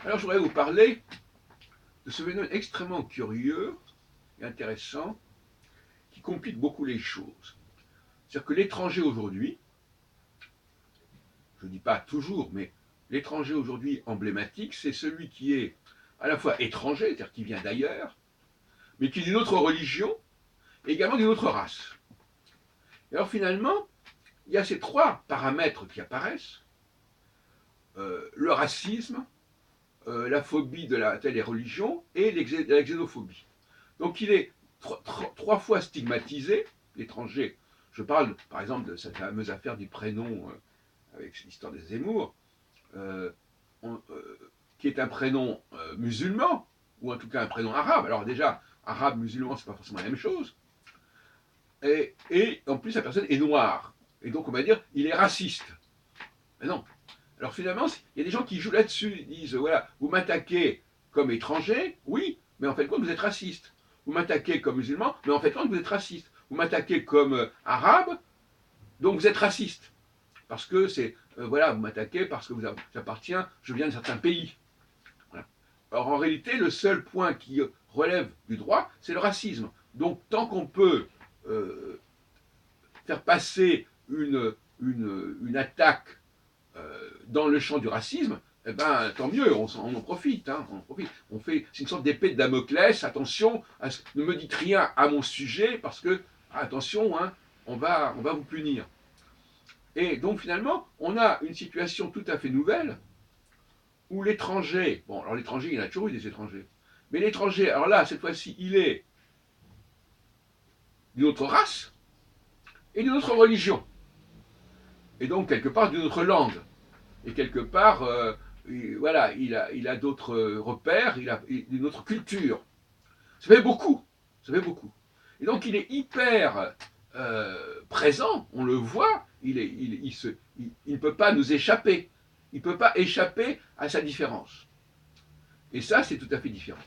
Alors, je voudrais vous parler de ce phénomène extrêmement curieux et intéressant qui complique beaucoup les choses. C'est-à-dire que l'étranger aujourd'hui, je ne dis pas toujours, mais l'étranger aujourd'hui emblématique, c'est celui qui est à la fois étranger, c'est-à-dire qui vient d'ailleurs, mais qui est d'une autre religion et également d'une autre race. Et alors finalement, il y a ces trois paramètres qui apparaissent, le racisme, la phobie de la telle religion et la xénophobie. Donc il est trois fois stigmatisé, l'étranger. Je parle par exemple de cette fameuse affaire du prénom avec l'histoire des Zemmour, euh, qui est un prénom musulman, ou en tout cas un prénom arabe. Alors déjà, arabe, musulman, c'est pas forcément la même chose. Et en plus, la personne est noire. Et donc on va dire, il est raciste. Mais non. Alors finalement, il y a des gens qui jouent là-dessus, ils disent, voilà, vous m'attaquez comme étranger, oui, mais en fait de compte, vous êtes raciste. Vous m'attaquez comme musulman, mais en fait de compte, vous êtes raciste. Vous m'attaquez comme arabe, donc vous êtes raciste. Parce que c'est, voilà, vous m'attaquez parce que j'appartiens, je viens de certains pays. Voilà. Or, en réalité, le seul point qui relève du droit, c'est le racisme. Donc, tant qu'on peut faire passer une attaque dans le champ du racisme, eh ben, tant mieux, on en profite, hein, on en profite. C'est une sorte d'épée de Damoclès, attention, ne me dites rien à mon sujet, parce que, attention, hein, on va vous punir. Et donc finalement, on a une situation tout à fait nouvelle, où l'étranger, bon alors l'étranger, il y en a toujours eu des étrangers, mais l'étranger, alors là, cette fois-ci, il est d'une autre race et d'une autre religion, et donc quelque part d'une autre langue, et quelque part, voilà, il a d'autres repères, il a une autre culture. Ça fait beaucoup, ça fait beaucoup. Et donc il est hyper présent, on le voit, il ne peut pas nous échapper. Il ne peut pas échapper à sa différence. Et ça, c'est tout à fait différent.